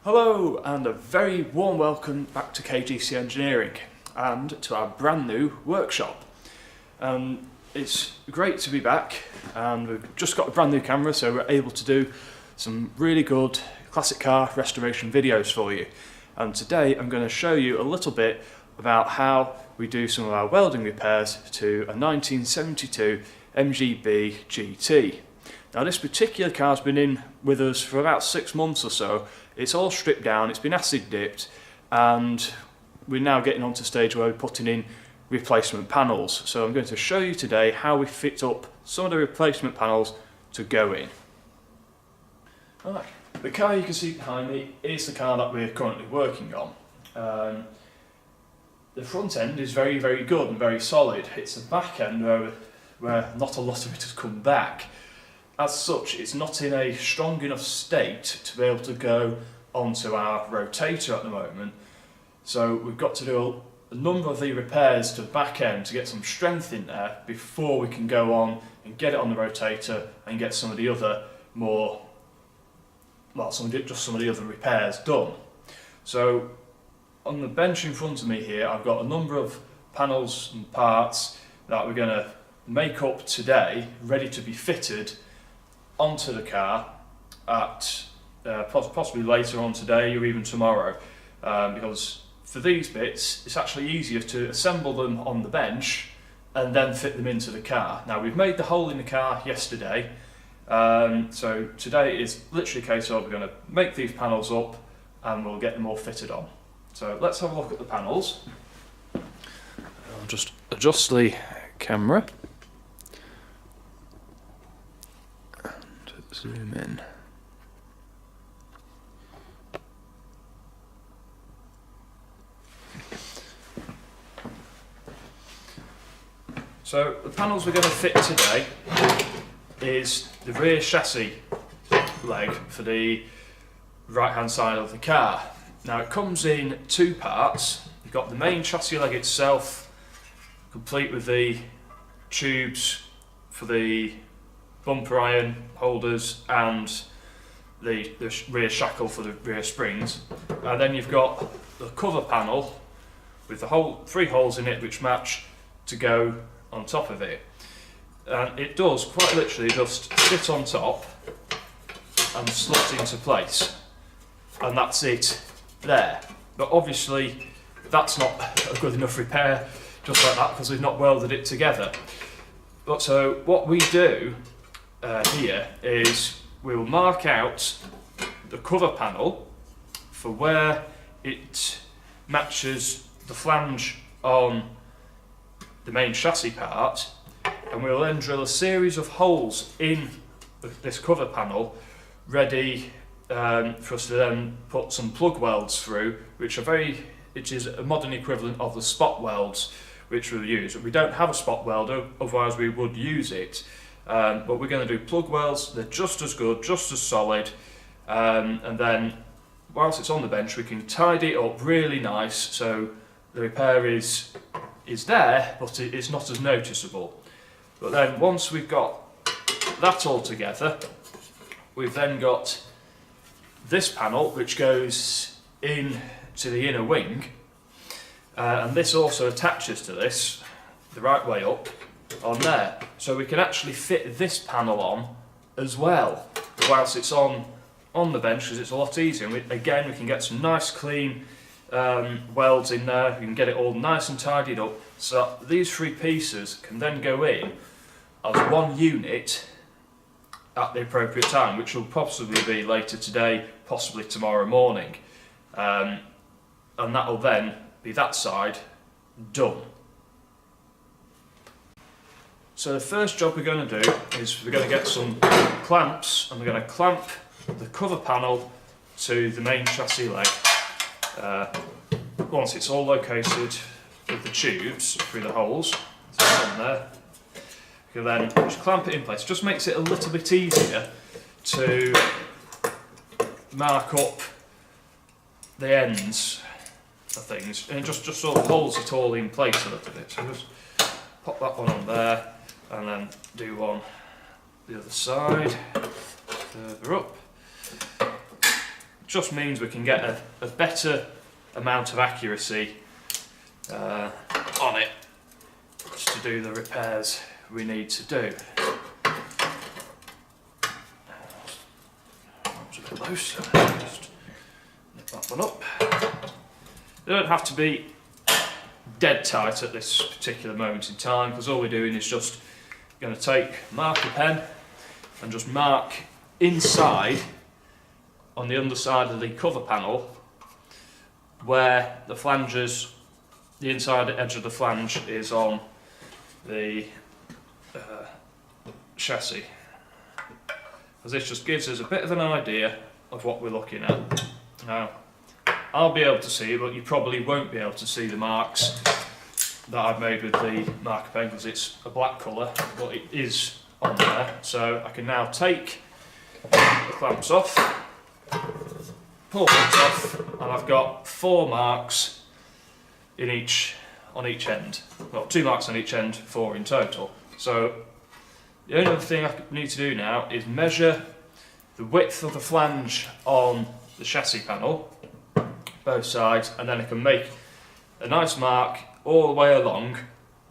Hello and a very warm welcome back to KGC Engineering and to our brand new workshop. It's great to be back, and we've just got a brand new camera, so we're able to do some really good classic car restoration videos for you. And today I'm going to show you a little bit about how we do some of our welding repairs to a 1972 MGB-GT. Now this particular car's been in with us for about 6 months or so. It's all stripped down, it's been acid dipped, and we're now getting on to the stage where we're putting in replacement panels. So I'm going to show you today how we fit up some of the replacement panels to go in. Alright, the car you can see behind me is the car that we're currently working on. The front end is very good and very solid. It's the back end where not a lot of it has come back. As such, it's not in a strong enough state to be able to go onto our rotator at the moment. So we've got to do a number of the repairs to the back end to get some strength in there before we can go on and get it on the rotator and get some of the other some of the other repairs done. So on the bench in front of me here, I've got a number of panels and parts that we're going to make up today, ready to be fitted onto the car at possibly later on today or even tomorrow, because for these bits it's actually easier to assemble them on the bench and then fit them into the car. Now we've made the hole in the car yesterday, so today is literally a case of we're going to make these panels up and we'll get them all fitted on. So let's have a look at the panels. I'll just adjust the camera. Zoom in. So the panels we're going to fit today is the rear chassis leg for the right hand side of the car. Now it comes in two parts. You've got the main chassis leg itself, complete with the tubes for the bumper iron holders and the rear shackle for the rear springs, and then you've got the cover panel with the three holes in it which match to go on top of it, and it does quite literally just sit on top and slot into place, and that's it there. But obviously that's not a good enough repair just like that, because we've not welded it together. But so what we do here is we'll mark out the cover panel for where it matches the flange on the main chassis part, and we'll then drill a series of holes in this cover panel ready for us to then put some plug welds through, which is a modern equivalent of the spot welds which we'll use. We don't have a spot welder, otherwise we would use it. But we're going to do plug welds. They're just as good, just as solid, and then whilst it's on the bench we can tidy it up really nice so the repair is there, but it's not as noticeable. But then once we've got that all together, we've then got this panel which goes in to the inner wing, and this also attaches to this the right way up on there, so we can actually fit this panel on as well whilst it's on the bench, because it's a lot easier. And we can get some nice clean welds in there. We can get it all nice and tidied up, so these three pieces can then go in as one unit at the appropriate time, which will possibly be later today, possibly tomorrow morning, and that will then be that side done. So the first job we're going to do is we're going to get some clamps, and we're going to clamp the cover panel to the main chassis leg. Once it's all located with the tubes through the holes, so it's on there, you can then just clamp it in place. It just makes it a little bit easier to mark up the ends of things, and it just sort of holds it all in place a little bit. So just pop that one on there, and then do one the other side, further up. just means we can get a better amount of accuracy on it to do the repairs we need to do. That's a bit loose, so just nip that one up. They don't have to be dead tight at this particular moment in time, because all we're doing is just going to take a marker pen and just mark inside on the underside of the cover panel where the flanges, the inside edge of the flange is on the chassis, because this just gives us a bit of an idea of what we're looking at. Now, I'll be able to see it, but you probably won't be able to see the marks that I've made with the marker pen because it's a black colour, but it is on there. So I can now take the clamps off, pull it off, and I've got 4 marks on each end. Well, 2 marks on each end, 4 in total. So the only other thing I need to do now is measure the width of the flange on the chassis panel, both sides, and then I can make a nice mark all the way along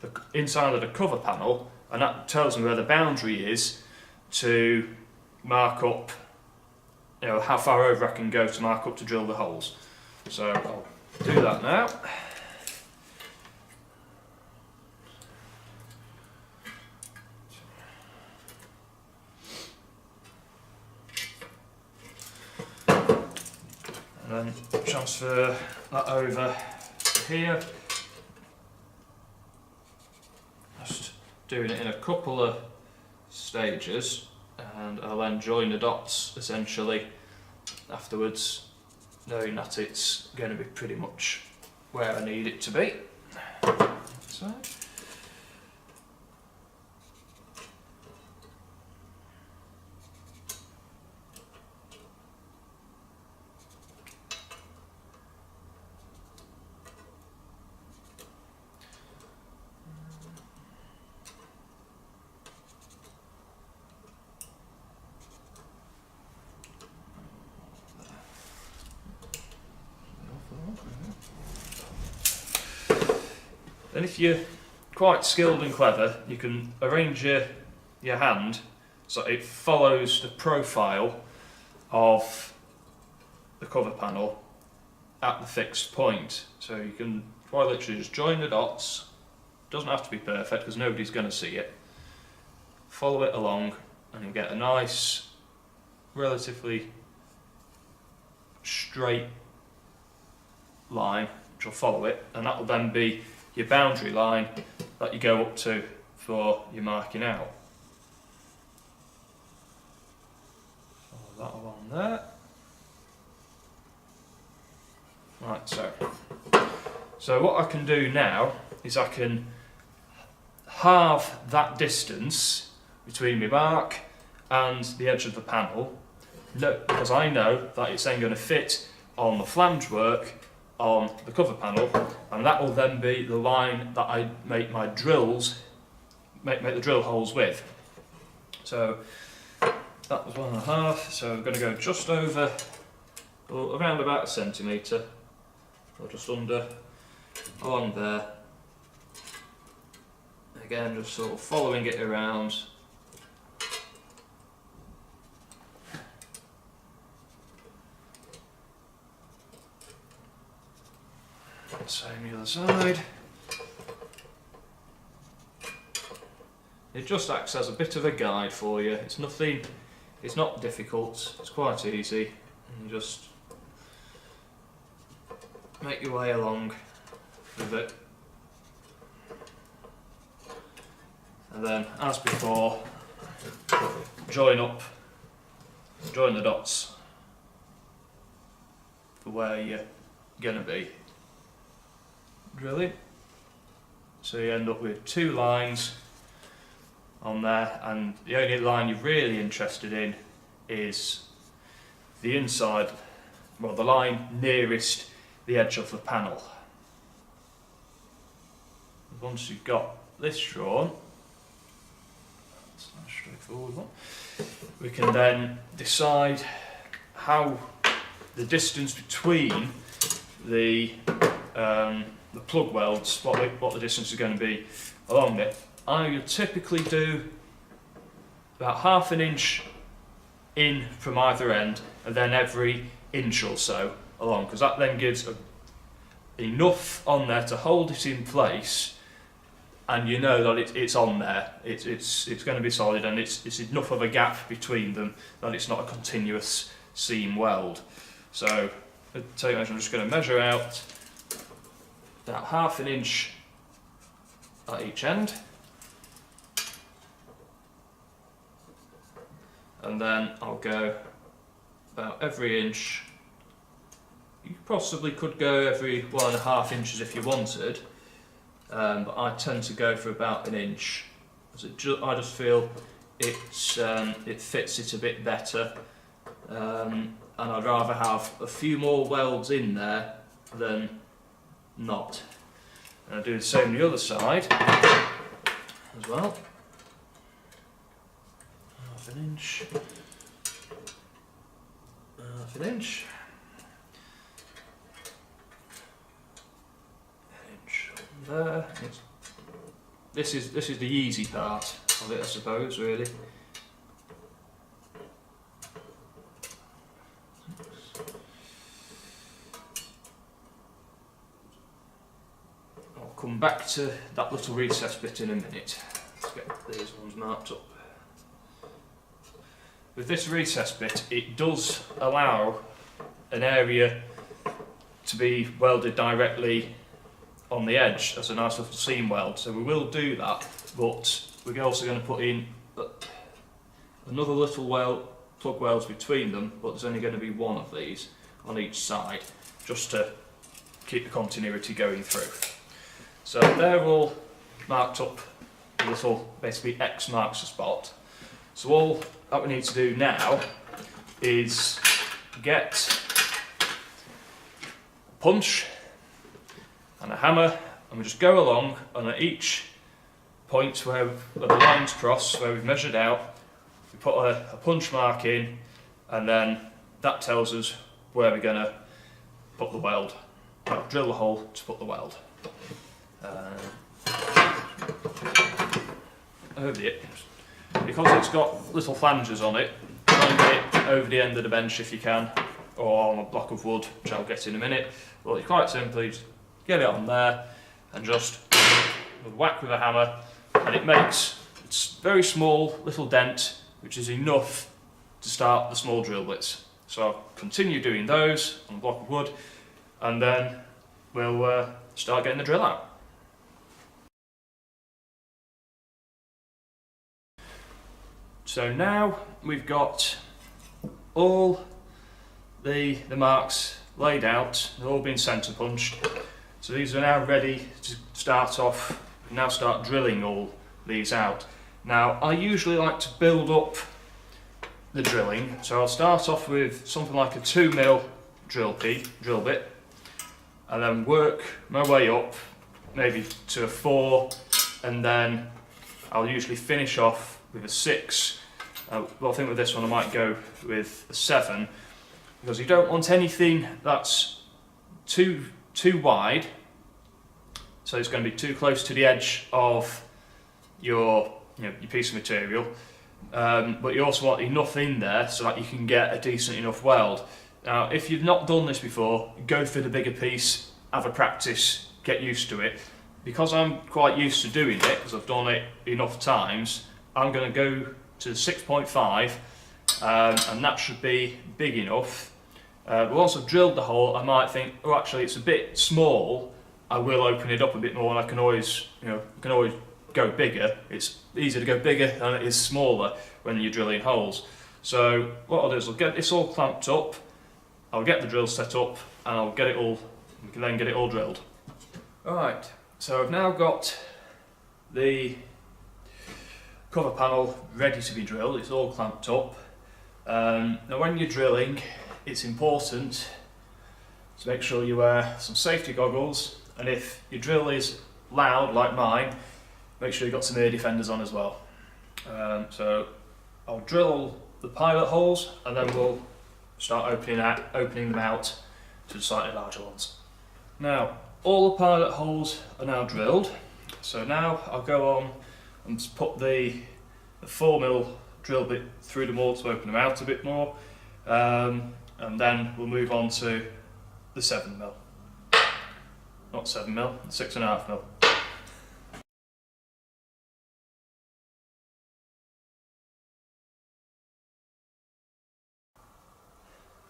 the inside of the cover panel, and that tells me where the boundary is to mark up, you know, how far over I can go to mark up to drill the holes. So I'll do that now. And then transfer that over here. Just doing it in a couple of stages, and I'll then join the dots essentially afterwards, knowing that it's going to be pretty much where I need it to be. So. And if you're quite skilled and clever, you can arrange your hand so it follows the profile of the cover panel at the fixed point. So you can quite literally just join the dots. Doesn't have to be perfect because nobody's going to see it. Follow it along and you'll get a nice, relatively straight line which will follow it, and that will then be your boundary line that you go up to for your marking out. Follow that along there. Right, so what I can do now is I can halve that distance between my mark and the edge of the panel, because I know that it's then going to fit on the flange work on the cover panel, and that will then be the line that I make my drills, make the drill holes with. So that was 1.5, so I'm going to go just over, or around about 1 centimetre, or just under, along there. Again, just sort of following it around. Same the other side. It just acts as a bit of a guide for you. It's nothing, it's not difficult, it's quite easy. And you just make your way along with it. And then, as before, join the dots for where you're going to be drilling. So you end up with 2 lines on there, and the only line you're really interested in is the inside, well, the line nearest the edge of the panel. Once you've got this drawn, that's a straightforward one, we can then decide how the distance between the plug welds, what the distance is going to be along it. I would typically do about ½ an inch in from either end, and then every inch or so along, because that then gives enough on there to hold it in place, and you know that it's on there. It's going to be solid, and it's enough of a gap between them that it's not a continuous seam weld. So I'm just going to measure out about ½ an inch at each end, and then I'll go about every inch. You possibly could go every 1½ inches if you wanted, but I tend to go for about an inch. I just feel it fits it a bit better, and I'd rather have a few more welds in there than not. And I'll do the same on the other side as well. ½ an inch. ½ an inch. There. This is the easy part of it, I suppose, really. I'll come back to that little recess bit in a minute. Let's get these ones marked up. With this recess bit, it does allow an area to be welded directly on the edge as a nice little seam weld, so we will do that, but we're also going to put in another little plug welds between them, but there's only going to be one of these on each side, just to keep the continuity going through. So they're all marked up, a little basically X marks the spot. So all that we need to do now is get a punch and a hammer, and we just go along, and at each point where the lines cross, where we've measured out, we put a punch mark in, and then that tells us where we're going to put the weld. Well, drill the hole to put the weld. Over it, because it's got little flanges on it, try and get it over the end of the bench if you can, or on a block of wood, which I'll get in a minute. But it's quite simply get it on there and just whack with a hammer, and it makes a very small little dent, which is enough to start the small drill bits. So I'll continue doing those on a block of wood, and then we'll start getting the drill out. So now we've got all the marks laid out, they've all been centre punched. So these are now ready to start off, now start drilling all these out. Now I usually like to build up the drilling, so I'll start off with something like a 2mm drill bit, and then work my way up maybe to a 4, and then I'll usually finish off with a 6. Well, I think with this one I might go with a 7, because you don't want anything that's too wide, so it's going to be too close to the edge of your piece of material, but you also want enough in there so that you can get a decent enough weld. Now if you've not done this before, go for the bigger piece, have a practice, get used to it. Because I'm quite used to doing it, because I've done it enough times, I'm going to go to 6.5, and that should be big enough. Once I've drilled the hole, I might think, oh, actually it's a bit small. I will open it up a bit more, and I can always go bigger. It's easier to go bigger than it is smaller when you're drilling holes. So what I'll do is I'll get this all clamped up. I'll get the drill set up, and I'll get it all. We can then get it all drilled. All right. So I've now got the cover panel ready to be drilled. It's all clamped up. Now when you're drilling, it's important to make sure you wear some safety goggles, and if your drill is loud like mine, make sure you've got some ear defenders on as well. So I'll drill the pilot holes, and then we'll start opening them out to the slightly larger ones. Now, all the pilot holes are now drilled, so now I'll go on and just put the 4mm drill bit through them all to open them out a bit more, and then we'll move on to the 7mm. Not 7mm, 6.5mm.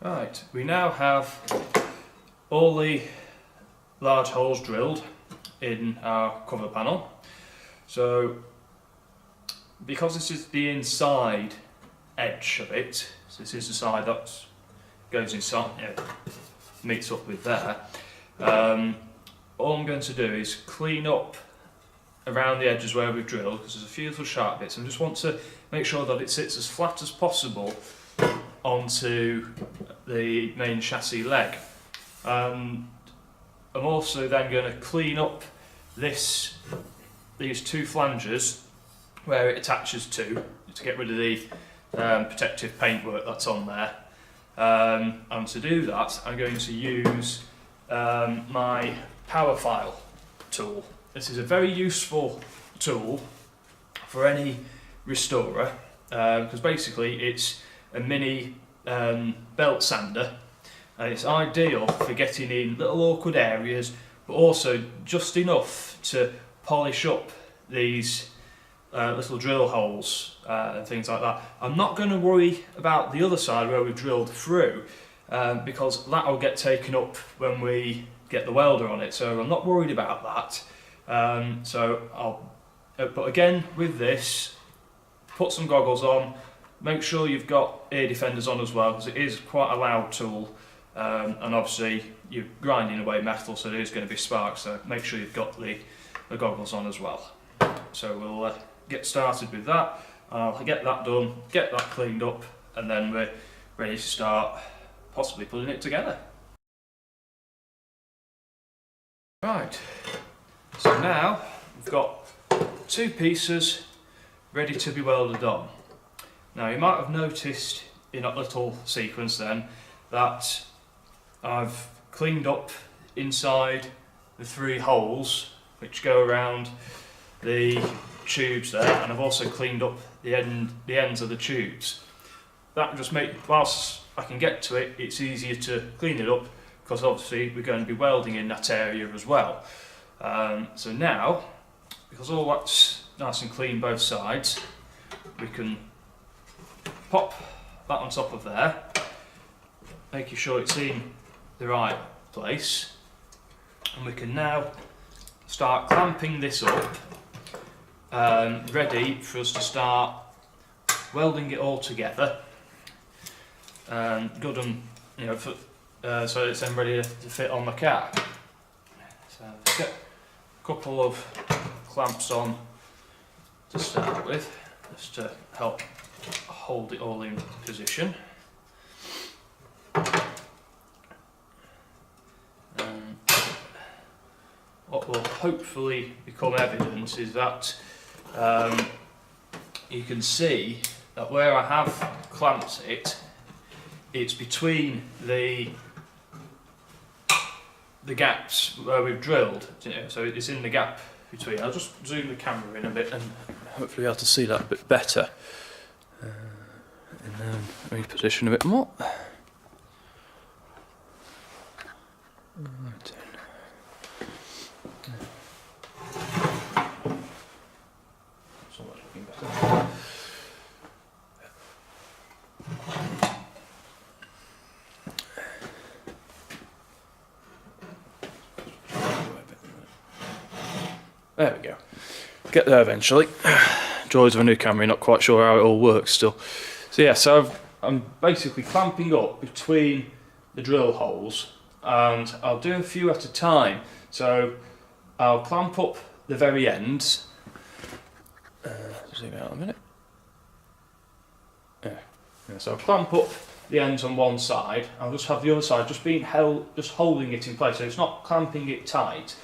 Right, we now have all the large holes drilled in our cover panel. So because this is the inside edge of it, so this is the side that goes inside, meets up with there, all I'm going to do is clean up around the edges where we've drilled, because there's a few little sharp bits, and just want to make sure that it sits as flat as possible onto the main chassis leg. I'm also then going to clean up these two flanges where it attaches to get rid of the protective paintwork that's on there. And to do that, I'm going to use my power file tool. This is a very useful tool for any restorer, because basically it's a mini belt sander, and it's ideal for getting in little awkward areas, but also just enough to polish up these little drill holes and things like that. I'm not going to worry about the other side where we've drilled through, because that will get taken up when we get the welder on it, so I'm not worried about that. But again, with this, put some goggles on, make sure you've got ear defenders on as well, because it is quite a loud tool, and obviously you're grinding away metal, so there is going to be sparks, so make sure you've got the goggles on as well. So we'll get started with that. I'll get that done, get that cleaned up, and then we're ready to start possibly putting it together. Right, so now we've got two pieces ready to be welded on. Now you might have noticed in a little sequence then that I've cleaned up inside the 3 holes which go around the tubes there, and I've also cleaned up the ends of the tubes. That just makes, whilst I can get to it, it's easier to clean it up, because obviously we're going to be welding in that area as well. So now, because all that's nice and clean both sides, we can pop that on top of there, making sure it's in the right place, and we can now start clamping this up, ready for us to start welding it all together, good and so it's then ready to fit on the car. So let's get a couple of clamps on to start with, just to help hold it all in position. What will hopefully become evident is that you can see that where I have clamped it, it's between the gaps where we've drilled, so it's in the gap between. I'll just zoom the camera in a bit and hopefully be able to see that a bit better, and then reposition a bit more. Right. There we go. Get there eventually. Joys of a new camera, not quite sure how it all works still. So yeah, so I'm basically clamping up between the drill holes, and I'll do a few at a time. So I'll clamp up the very ends. Zoom out a minute. Yeah. So I'll clamp up the ends on one side. I'll just have the other side just being held, just holding it in place. So it's not clamping it tight.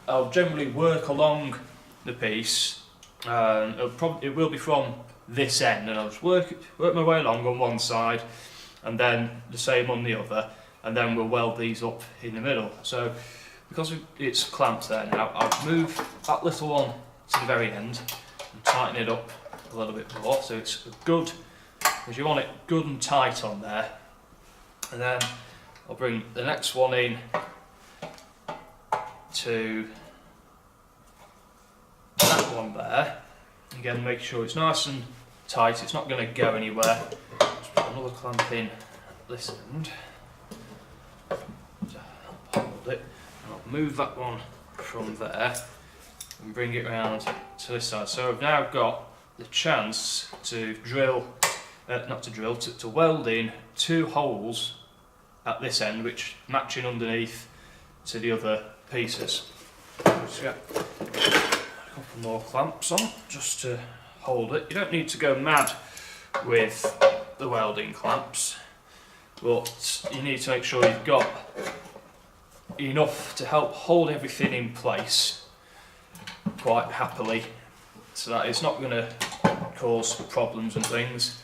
I'll generally work along the piece. It will be from this end, and I'll just work my way along on one side, and then the same on the other, and then we'll weld these up in the middle. So because it's clamped there now, I'll move that little one to the very end and tighten it up a little bit more so it's good, because you want it good and tight on there. And then I'll bring the next one in to that one there. Again, make sure it's nice and tight, it's not going to go anywhere. Just put another clamp in at this end. Hold it, and I'll move that one from there and bring it round to this side. So I've now got the chance to to weld in 2 holes at this end, which matching underneath to the other pieces. Just get a couple more clamps on just to hold it. You don't need to go mad with the welding clamps, but you need to make sure you've got enough to help hold everything in place quite happily, so that it's not going to cause problems and things.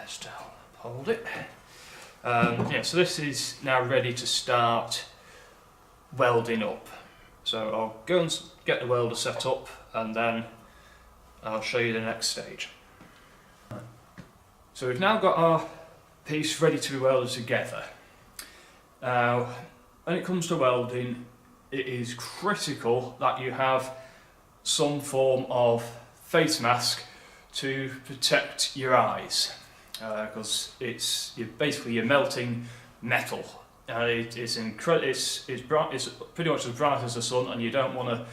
Just to hold it. Yeah, so this is now ready to start welding up. So I'll go and get the welder set up, and then I'll show you the next stage. So we've now got our piece ready to be welded together. Now, when it comes to welding, it is critical that you have some form of face mask to protect your eyes, because you're melting metal. It's bright. It's pretty much as bright as the sun, and you don't want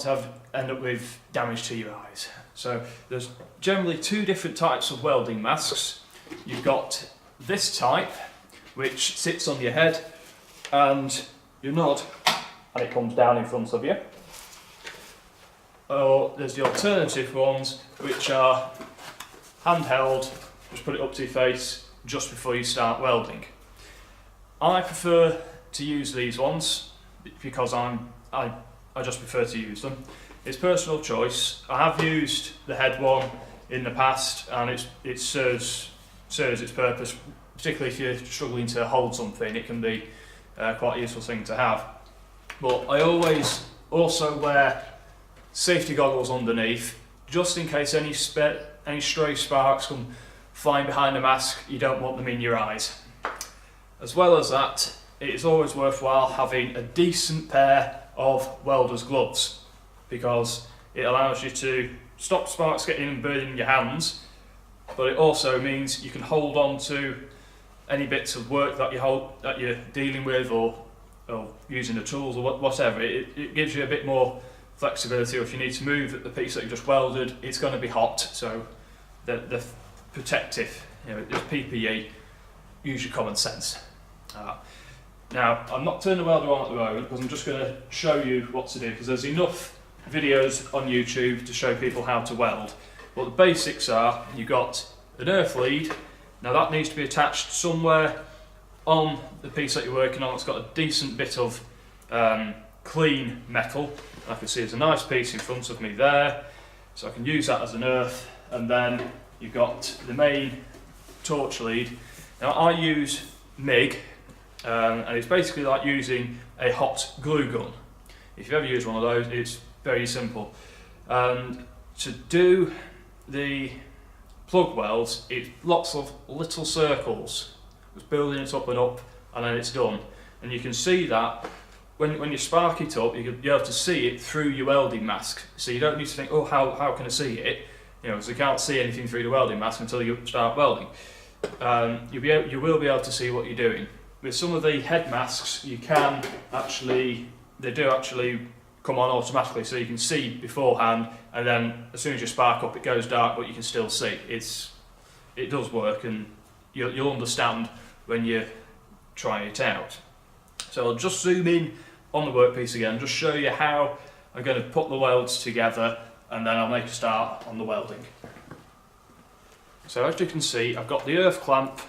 to end up with damage to your eyes. So there's generally 2 different types of welding masks. You've got this type, which sits on your head, and you nod, and it comes down in front of you. Or there's the alternative ones, which are handheld. Just put it up to your face just before you start welding. I prefer to use these ones because I just prefer to use them. It's personal choice. I have used the head one in the past, and it serves its purpose. Particularly if you're struggling to hold something, it can be quite a useful thing to have. But I always also wear safety goggles underneath, just in case any stray sparks come flying behind the mask. You don't want them in your eyes. As well as that, it is always worthwhile having a decent pair of welder's gloves, because it allows you to stop sparks getting and burning your hands, but it also means you can hold on to any bits of work that you're dealing with, or using the tools or whatever. It gives you a bit more flexibility. Or if you need to move the piece that you've just welded, it's going to be hot, so the protective, it's PPE. Use your common sense. Now, I'm not turning the welder on at the moment because I'm just going to show you what to do, because there's enough videos on YouTube to show people how to weld. But the basics are, you've got an earth lead. Now that needs to be attached somewhere on the piece that you're working on. It's got a decent bit of clean metal. I can see there's a nice piece in front of me there, so I can use that as an earth. And then you've got the main torch lead. Now I use MIG, and it's basically like using a hot glue gun. If you've ever used one of those, it's very simple. And to do the plug welds, it's lots of little circles, just building it up, and then it's done. And you can see that when you spark it up, you'll be able to see it through your welding mask. So you don't need to think, oh, how can I see it? Because you can't see anything through the welding mask until you start welding. You will be able to see what you're doing. With some of the head masks, they do actually come on automatically, so you can see beforehand, and then as soon as you spark up, it goes dark, but you can still see. It does work, and you'll understand when you try it out. So I'll just zoom in on the workpiece again, just show you how I'm going to put the welds together, and then I'll make a start on the welding. So as you can see, I've got the earth clamp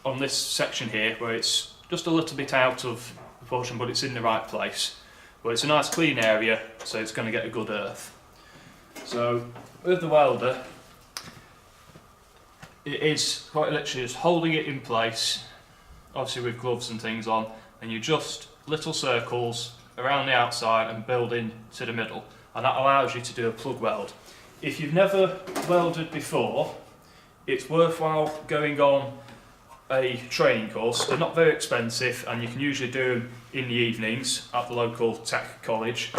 on this section here, where it's just a little bit out of proportion, but it's in the right place. But it's a nice clean area, so it's going to get a good earth. So with the welder, it is quite literally just holding it in place, obviously with gloves and things on, and you just little circles around the outside and build into the middle, and that allows you to do a plug weld. If you've never welded before, it's worthwhile going on a training course. They're not very expensive, and you can usually do them in the evenings at the local tech college.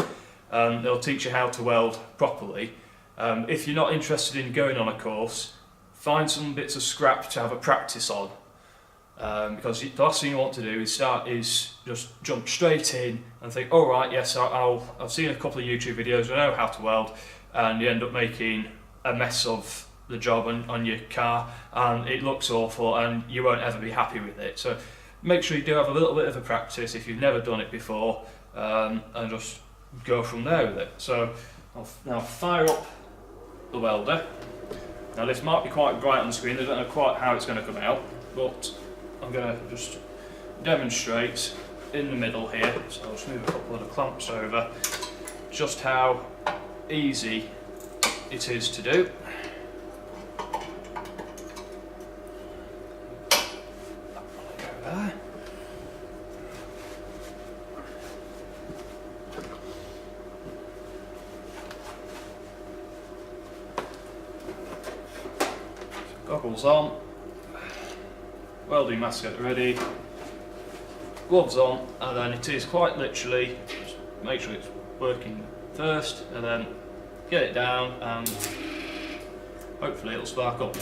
They'll teach you how to weld properly. If you're not interested in going on a course, find some bits of scrap to have a practice on, because the last thing you want to do is just jump straight in and think, all right, yes, I've seen a couple of YouTube videos, I know how to weld, and you end up making a mess of the job on your car, and it looks awful, and you won't ever be happy with it. So make sure you do have a little bit of a practice if you've never done it before, and just go from there with it. So I'll now fire up the welder. Now this might be quite bright on the screen, I don't know quite how it's going to come out, but I'm going to just demonstrate in the middle here. So I'll just move a couple of the clamps over, just how easy it is to do. Goggles on, welding mask at the ready, gloves on, and then it is quite literally just make sure it's working first, and then get it down, and hopefully it'll spark up.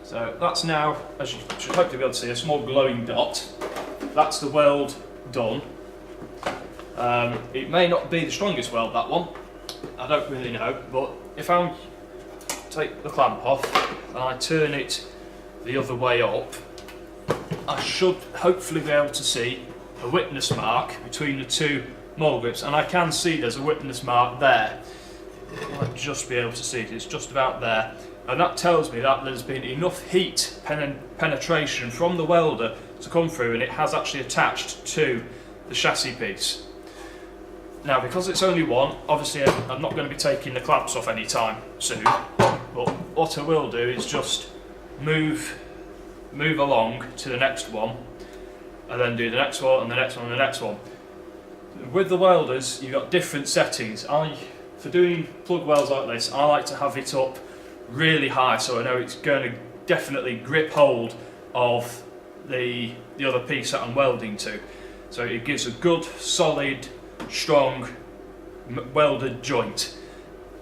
So that's now, as you should hopefully be able to see, a small glowing dot. That's the weld done. It may not be the strongest weld, that one, I don't really know, but if I take the clamp off and I turn it the other way up, I should hopefully be able to see a witness mark between the two mole grips, and I can see there's a witness mark there. I might just be able to see it, it's just about there, and that tells me that there's been enough heat penetration from the welder to come through, and it has actually attached to the chassis piece. Now, because it's only one, obviously I'm not going to be taking the clamps off anytime soon, but what I will do is just move along to the next one, and then do the next one and the next one and the next one. With the welders, you've got different settings. For doing plug welds like this, I like to have it up really high, so I know it's going to definitely grip hold of the other piece that I'm welding to. So it gives a good, solid, strong welded joint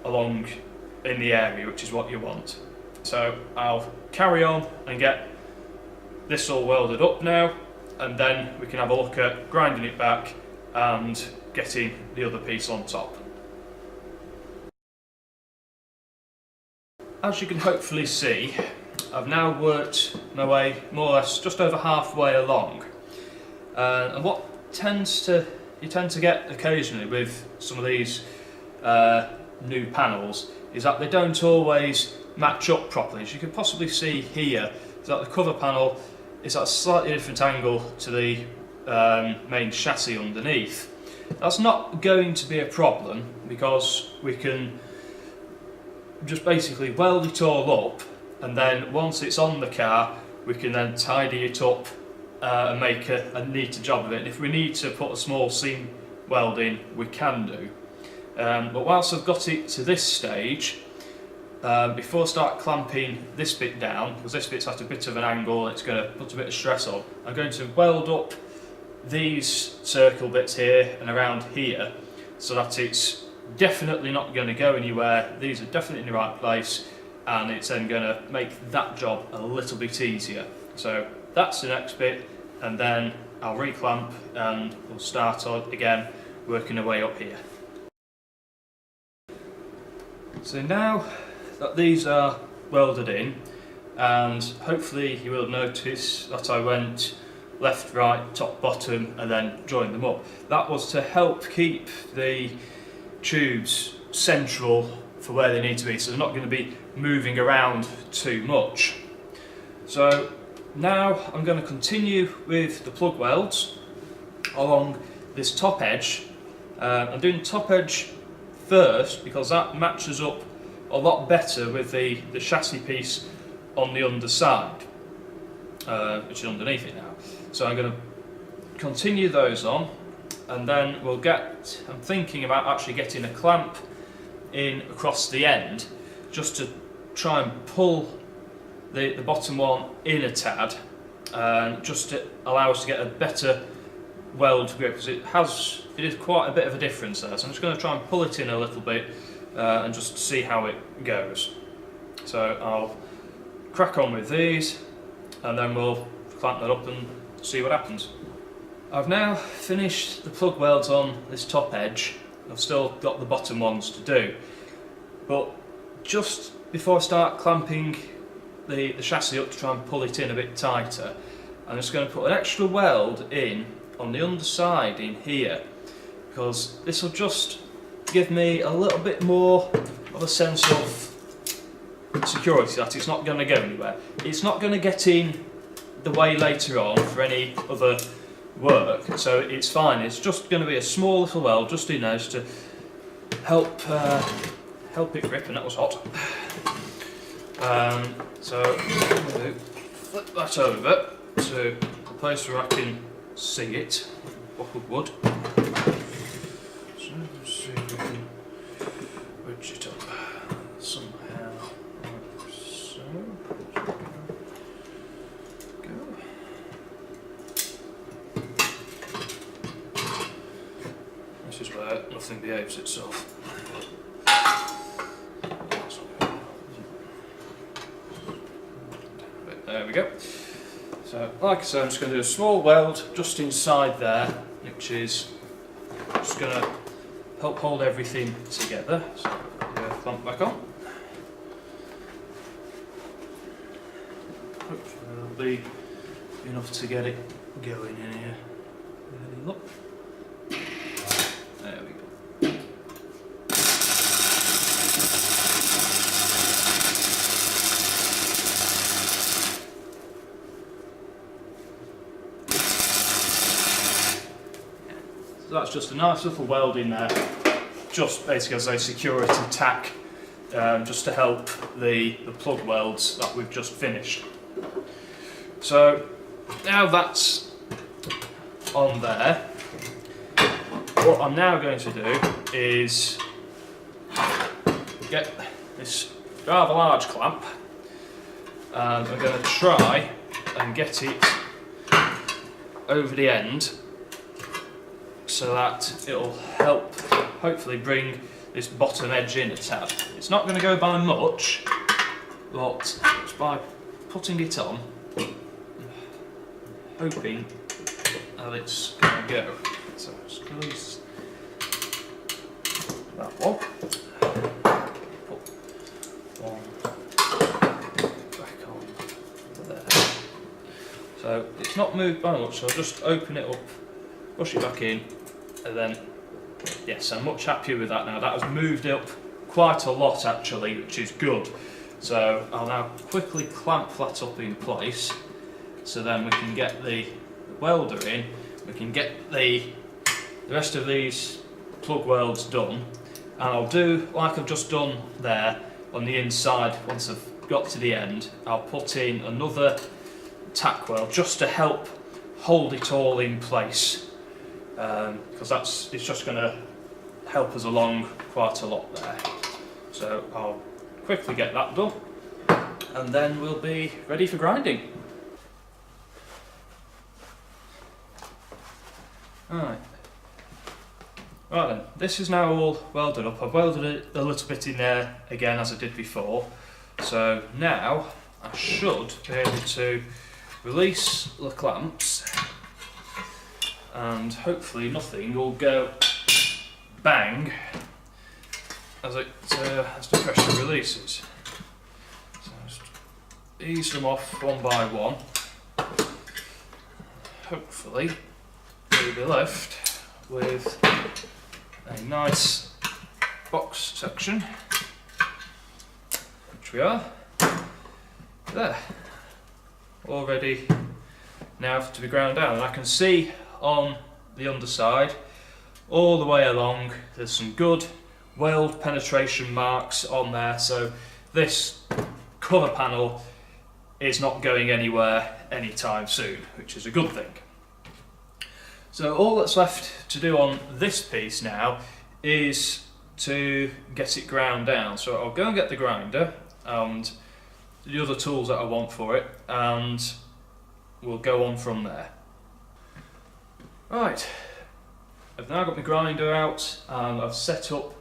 along in the area, which is what you want. So I'll carry on and get this all welded up now, and then we can have a look at grinding it back and getting the other piece on top. As you can hopefully see, I've now worked my way more or less just over halfway along, and what you tend to get occasionally with some of these new panels is that they don't always match up properly. As you can possibly see here, is that the cover panel is at a slightly different angle to the main chassis underneath. That's not going to be a problem, because we can just basically weld it all up, and then once it's on the car we can then tidy it up and make a neater job of it. And if we need to put a small seam weld in, we can do. But whilst I've got it to this stage, before I start clamping this bit down, because this bit's at a bit of an angle and it's going to put a bit of stress on, I'm going to weld up these circle bits here and around here, so that it's definitely not going to go anywhere. These are definitely in the right place, and it's then going to make that job a little bit easier. So that's the next bit, and then I'll reclamp and we'll start on again working our way up here. So now that these are welded in, and hopefully you will notice that I went left, right, top, bottom and then joined them up. That was to help keep the tubes central for where they need to be, so they're not going to be moving around too much. So now I'm going to continue with the plug welds along this top edge. I'm doing top edge first because that matches up a lot better with the chassis piece on the underside, which is underneath it now. So I'm going to continue those on, and then we'll get, I'm thinking about actually getting a clamp in across the end just to try and pull the bottom one in a tad, just to allow us to get a better weld grip, because it is quite a bit of a difference there. So I'm just going to try and pull it in a little bit and just see how it goes. So I'll crack on with these and then we'll clamp that up and see what happens. I've now finished the plug welds on this top edge. I've still got the bottom ones to do, but just before I start clamping the chassis up to try and pull it in a bit tighter, I'm just going to put an extra weld in on the underside in here, because this will just give me a little bit more of a sense of security that it's not going to go anywhere. It's not going to get in the way later on for any other work, so it's fine. It's just going to be a small little weld just in there to help it grip, and that was hot. So what I'm going to do, flip that over to a place where I can see it, block of wood. So let's see if we can wedge it up somehow, like so. Go. This is where nothing behaves itself. There we go. So, like I said, I'm just going to do a small weld just inside there, which is just going to help hold everything together. So, put the clamp back on. Hopefully that'll be enough to get it going in here. Ready, look. There we go. So that's just a nice little weld in there, just basically as a security tack, just to help the plug welds that we've just finished. So now that's on there, what I'm now going to do is get this rather large clamp, and I'm going to try and get it over the end so that it'll help hopefully bring this bottom edge in a tad. It's not going to go by much, but just by putting it on, hoping that it's going to go. So just release that one, put one back on there. So it's not moved by much, so I'll just open it up, push it back in, and then, yes, I'm much happier with that now. That has moved up quite a lot actually, which is good. So I'll now quickly clamp that up in place, so then we can get the welder in, we can get the rest of these plug welds done, and I'll do like I've just done there on the inside. Once I've got to the end, I'll put in another tack weld just to help hold it all in place, because it's just going to help us along quite a lot there. So I'll quickly get that done, and then we'll be ready for grinding. Right then, this is now all welded up. I've welded it a little bit in there again as I did before, so now I should be able to release the clamps and hopefully nothing will go bang as the pressure releases. So just ease them off one by one. Hopefully we'll be left with a nice box section, which we are. There, all ready now to be ground down. And I can see on the underside all the way along. There's some good weld penetration marks on there, so this cover panel is not going anywhere anytime soon, which is a good thing. So all that's left to do on this piece now is to get it ground down. So I'll go and get the grinder and the other tools that I want for it, and we'll go on from there. Right, I've now got my grinder out and I've set up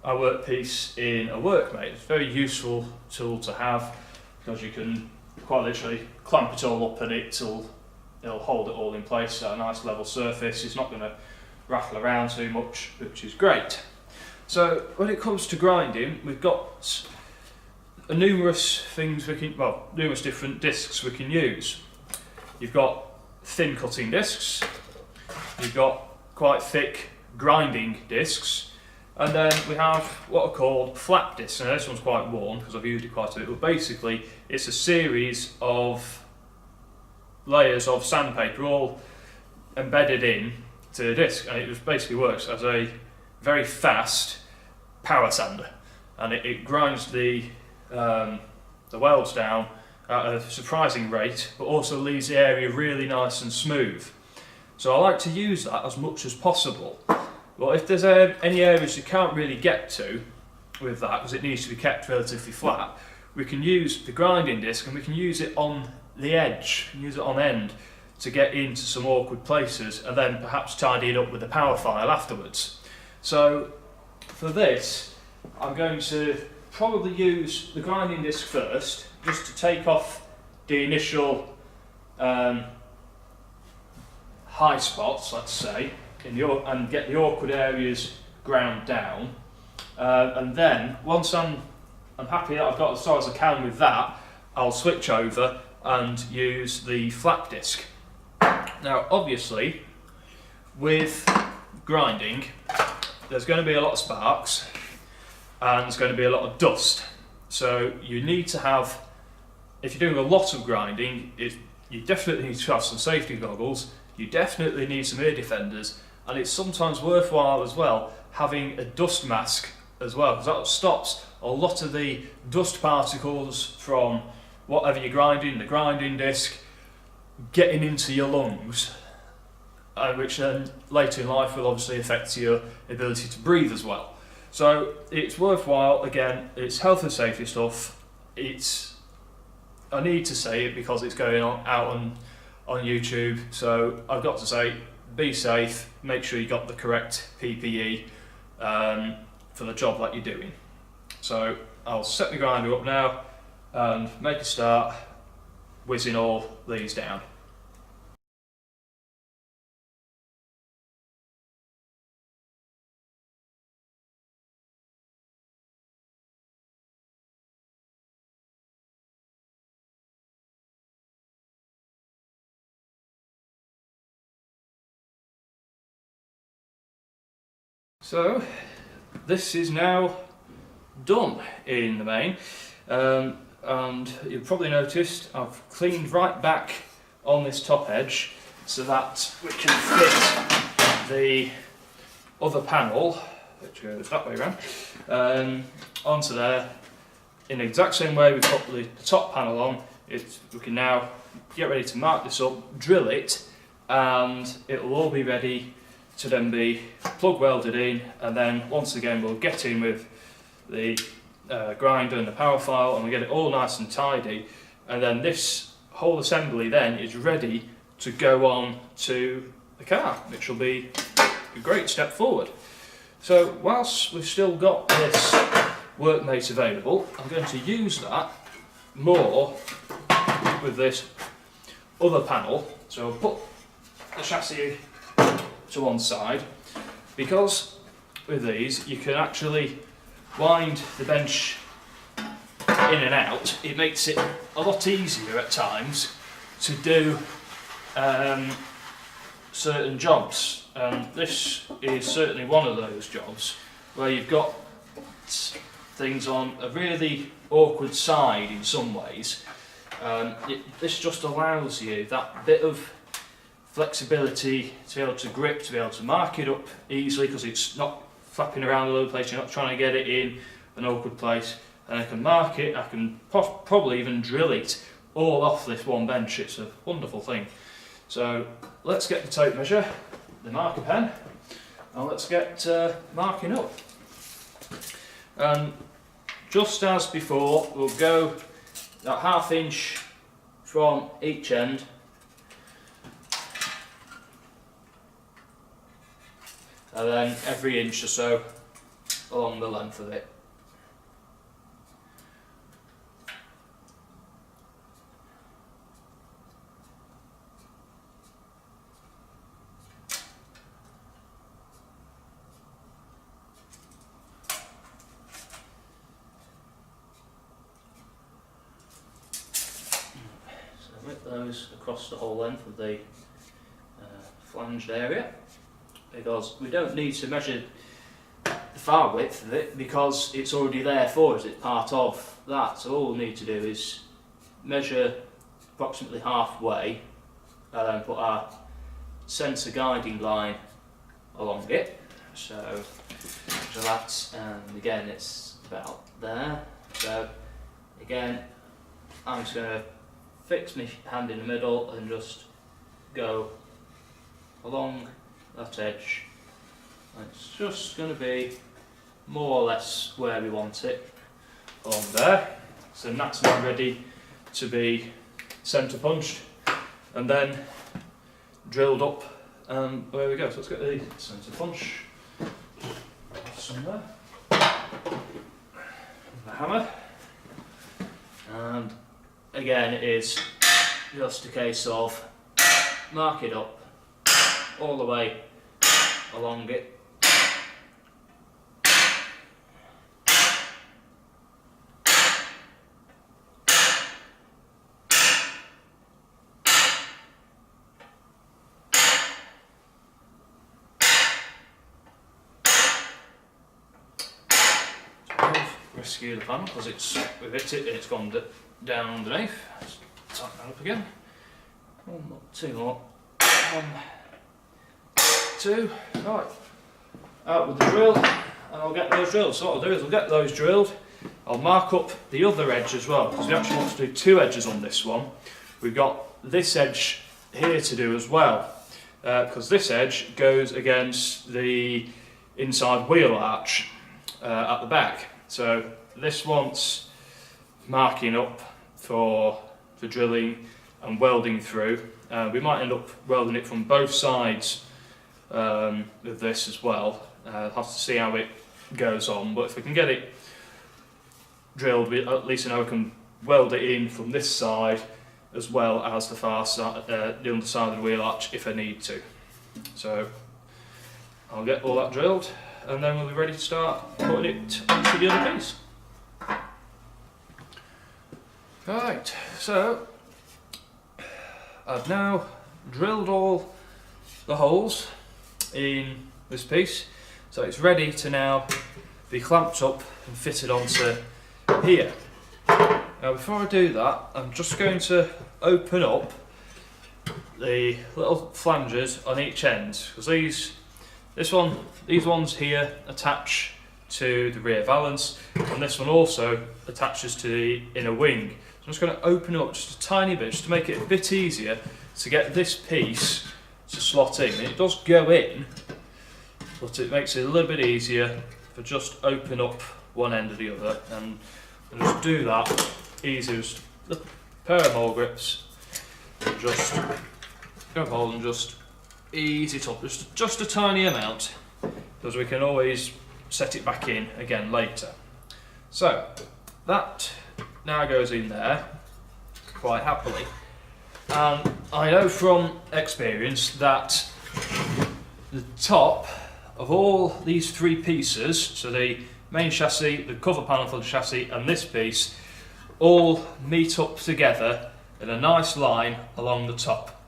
our workpiece in a workmate. It's a very useful tool to have because you can quite literally clamp it all up and it'll hold it all in place at a nice level surface. It's not going to rattle around too much, which is great. So when it comes to grinding, we've got numerous different discs we can use. You've got thin cutting discs, you've got quite thick grinding discs, and then we have what are called flat discs. Now this one's quite worn because I've used it quite a bit, but basically it's a series of layers of sandpaper all embedded in to the disc, and it just basically works as a very fast power sander, and it grinds the welds down at a surprising rate, but also leaves the area really nice and smooth. So I like to use that as much as possible. Well, if there's any areas you can't really get to with that, because it needs to be kept relatively flat, we can use the grinding disc and we can use it on the edge, use it on end to get into some awkward places, and then perhaps tidy it up with a power file afterwards. So for this, I'm going to probably use the grinding disc first, just to take off the initial high spots, let's say, and get the awkward areas ground down. And then once I'm happy that I've got as far as I can with that, I'll switch over and use the flat disc. Now obviously with grinding there's going to be a lot of sparks and there's going to be a lot of dust, so you need to have, if you're doing a lot of grinding, you definitely need to have some safety goggles, you definitely need some ear defenders, and it's sometimes worthwhile as well having a dust mask as well, because that stops a lot of the dust particles from whatever you're grinding, the grinding disc, getting into your lungs, which then later in life will obviously affect your ability to breathe as well. So it's worthwhile. Again, it's health and safety stuff. I need to say it because it's going out on YouTube, so I've got to say, be safe, make sure you got the correct PPE for the job that you're doing. So I'll set the grinder up now and make a start whizzing all these down. So this is now done in the main, and you've probably noticed I've cleaned right back on this top edge so that we can fit the other panel, which goes that way around, onto there in the exact same way we put the top panel on. We can now get ready to mark this up, drill it, and it will all be ready to then be plug welded in, and then once again we'll get in with the grinder and the power file and we'll get it all nice and tidy, and then this whole assembly then is ready to go on to the car, which will be a great step forward. So whilst we've still got this workmate available, I'm going to use that more with this other panel. So I'll put the chassis to one side, because with these you can actually wind the bench in and out. It makes it a lot easier at times to do certain jobs, and this is certainly one of those jobs where you've got things on a really awkward side in some ways. This just allows you that bit of flexibility to be able to grip, to be able to mark it up easily, because it's not flapping around all over the place, you're not trying to get it in an awkward place. And I can mark it, I can probably even drill it all off this one bench. It's a wonderful thing. So let's get the tape measure, the marker pen, and let's get marking up. And just as before, we'll go that 1/2 inch from each end, and then every inch or so along the length of it. With those across the whole length of the flanged area, because we don't need to measure the far width of it because it's already there for us, it's part of that. So all we'll need to do is measure approximately halfway and then put our centre guiding line along it. So that, and again it's about there. So again, I'm just going to fix my hand in the middle and just go along that edge. It's just going to be more or less where we want it, along there. So that's now ready to be centre punched and then drilled up, and there we go. So let's get the centre punch somewhere, the hammer, and again, it is just a case of mark it up all the way along it. Rescue the panel because we've hit it and it's gone down underneath. Let's tighten that up again. Two more. 1, 2. Right. Out with the drill, and I'll get those drilled. So what I'll do is I'll get those drilled. I'll mark up the other edge as well, because we actually want to do 2 edges on this one. We've got this edge here to do as well, because this edge goes against the inside wheel arch at the back. So this wants marking up for drilling and welding through. We might end up welding it from both sides with this as well. Have to see how it goes on, but if we can get it drilled, at least I know we can weld it in from this side as well as the far side, the underside of the wheel arch if I need to. So I'll get all that drilled, and then we'll be ready to start putting it onto the other piece. Right, so I've now drilled all the holes in this piece, so it's ready to now be clamped up and fitted onto here. Now before I do that, I'm just going to open up the little flanges on each end, because these ones here attach to the rear valance, and this one also attaches to the inner wing. So I'm just going to open up just a tiny bit, just to make it a bit easier to get this piece to slot in. It does go in, but it makes it a little bit easier to just open up one end of the other, and just do that easy. Just a pair of mole grips, and just go hold and just ease it up, just a tiny amount, because we can always set it back in again later. So that now goes in there quite happily, and I know from experience that the top of all these 3 pieces, so the main chassis, the cover panel for the chassis and this piece, all meet up together in a nice line along the top.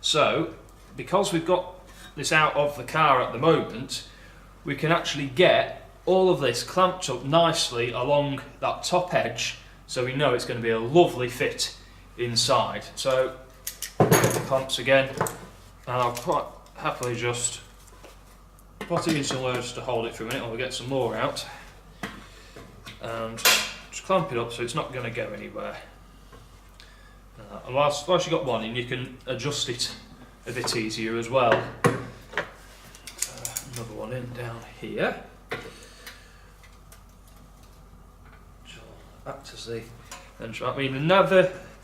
So because we've got this out of the car at the moment, we can actually get all of this clamped up nicely along that top edge, so we know it's going to be a lovely fit inside. So the clamps again, And I'll quite happily just put it in somewhere just to hold it for a minute while we get some more out. And just clamp it up so it's not going to go anywhere. And whilst you've got one in, you can adjust it a bit easier as well. Another one in down here. Act as the I mean,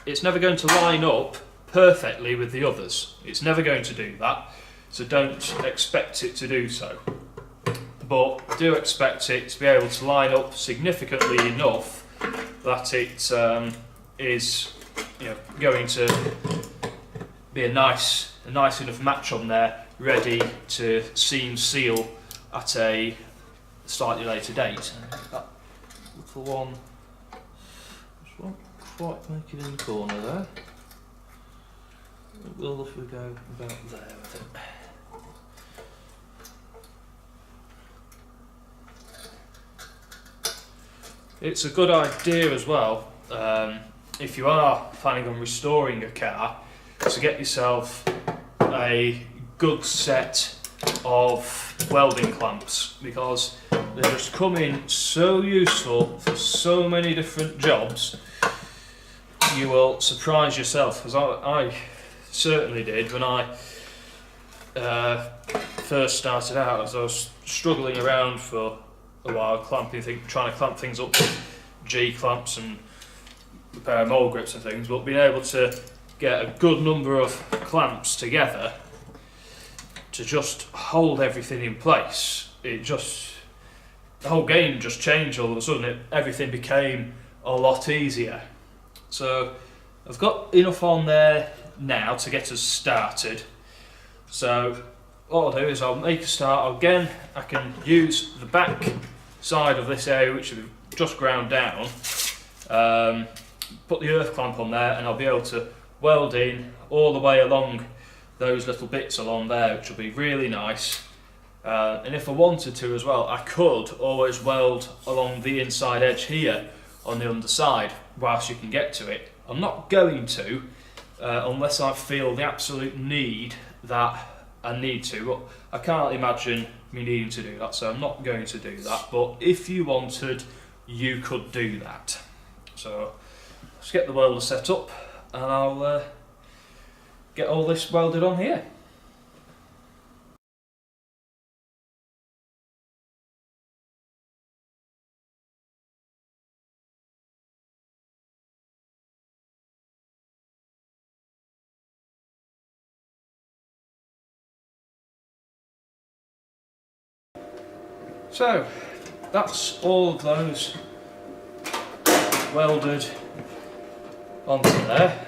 it's never going to line up perfectly with the others. It's never going to do that, so don't expect it to do so. But do expect it to be able to line up significantly enough that it is, going to be a nice enough match on there, ready to seam seal at a slightly later date. That little one just won't quite make it in the corner there. It will if we go about there with it. It's a good idea as well, if you are planning on restoring a car, to get yourself a good set of welding clamps, because they just come in so useful for so many different jobs. You will surprise yourself, as I certainly did when I first started out, as I was struggling around for a while, trying to clamp things up with G clamps and a pair of mole grips and things, but being able to get a good number of clamps together to just hold everything in place, the whole game just changed all of a sudden. Everything became a lot easier. So I've got enough on there now to get us started. So what I'll do is I'll make a start. Again, I can use the back side of this area which we've just ground down, put the earth clamp on there, and I'll be able to weld in all the way along those little bits along there, which will be really nice. And if I wanted to as well, I could always weld along the inside edge here on the underside whilst you can get to it. I'm not going to, unless I feel the absolute need that I need to, but I can't imagine me needing to do that, so I'm not going to do that. But if you wanted, you could do that. So let's get the welder set up and I'll get all this welded on here. So that's all of those welded onto there.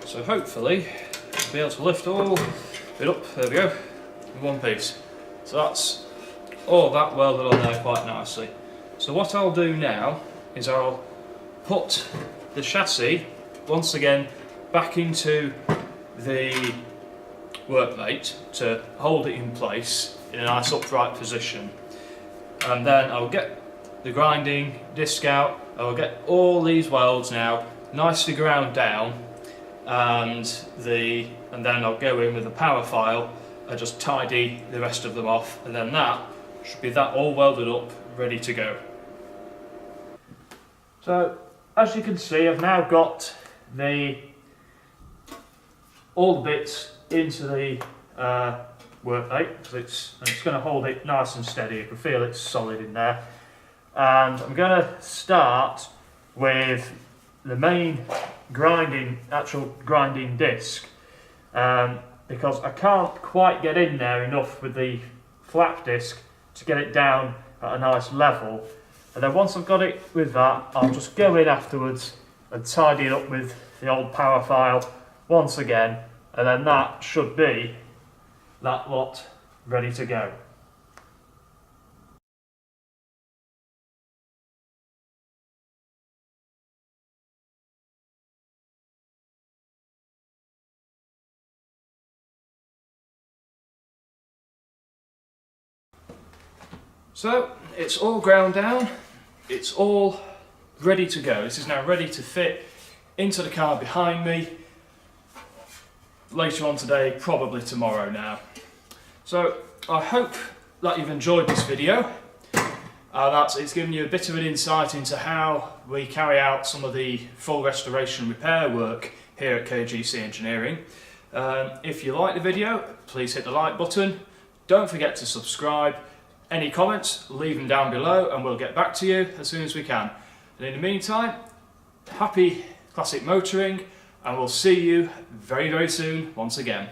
So hopefully I'll be able to lift all it up, there we go, in one piece. So that's all that welded on there quite nicely. So what I'll do now is I'll put the chassis once again back into the workmate to hold it in place in a nice upright position, and then I'll get the grinding disc out. I'll get all these welds now nicely ground down, and then I'll go in with a power file and just tidy the rest of them off, and then that should be that all welded up, ready to go. So as you can see, I've now got all the bits into the workmate, because it's going to hold it nice and steady. You can feel it's solid in there. And I'm going to start with the main actual grinding disc, because I can't quite get in there enough with the flat disc to get it down at a nice level. And then once I've got it with that, I'll just go in afterwards and tidy it up with the old power file once again, and then that should be that lot ready to go. So it's all ground down, it's all ready to go. This is now ready to fit into the car behind me. later on today, probably tomorrow now. So I hope that you've enjoyed this video. It's given you a bit of an insight into how we carry out some of the full restoration repair work here at KGC Engineering. If you like the video, please hit the like button. Don't forget to subscribe. Any comments, leave them down below and we'll get back to you as soon as we can. And in the meantime, happy classic motoring, and we'll see you very, very soon once again.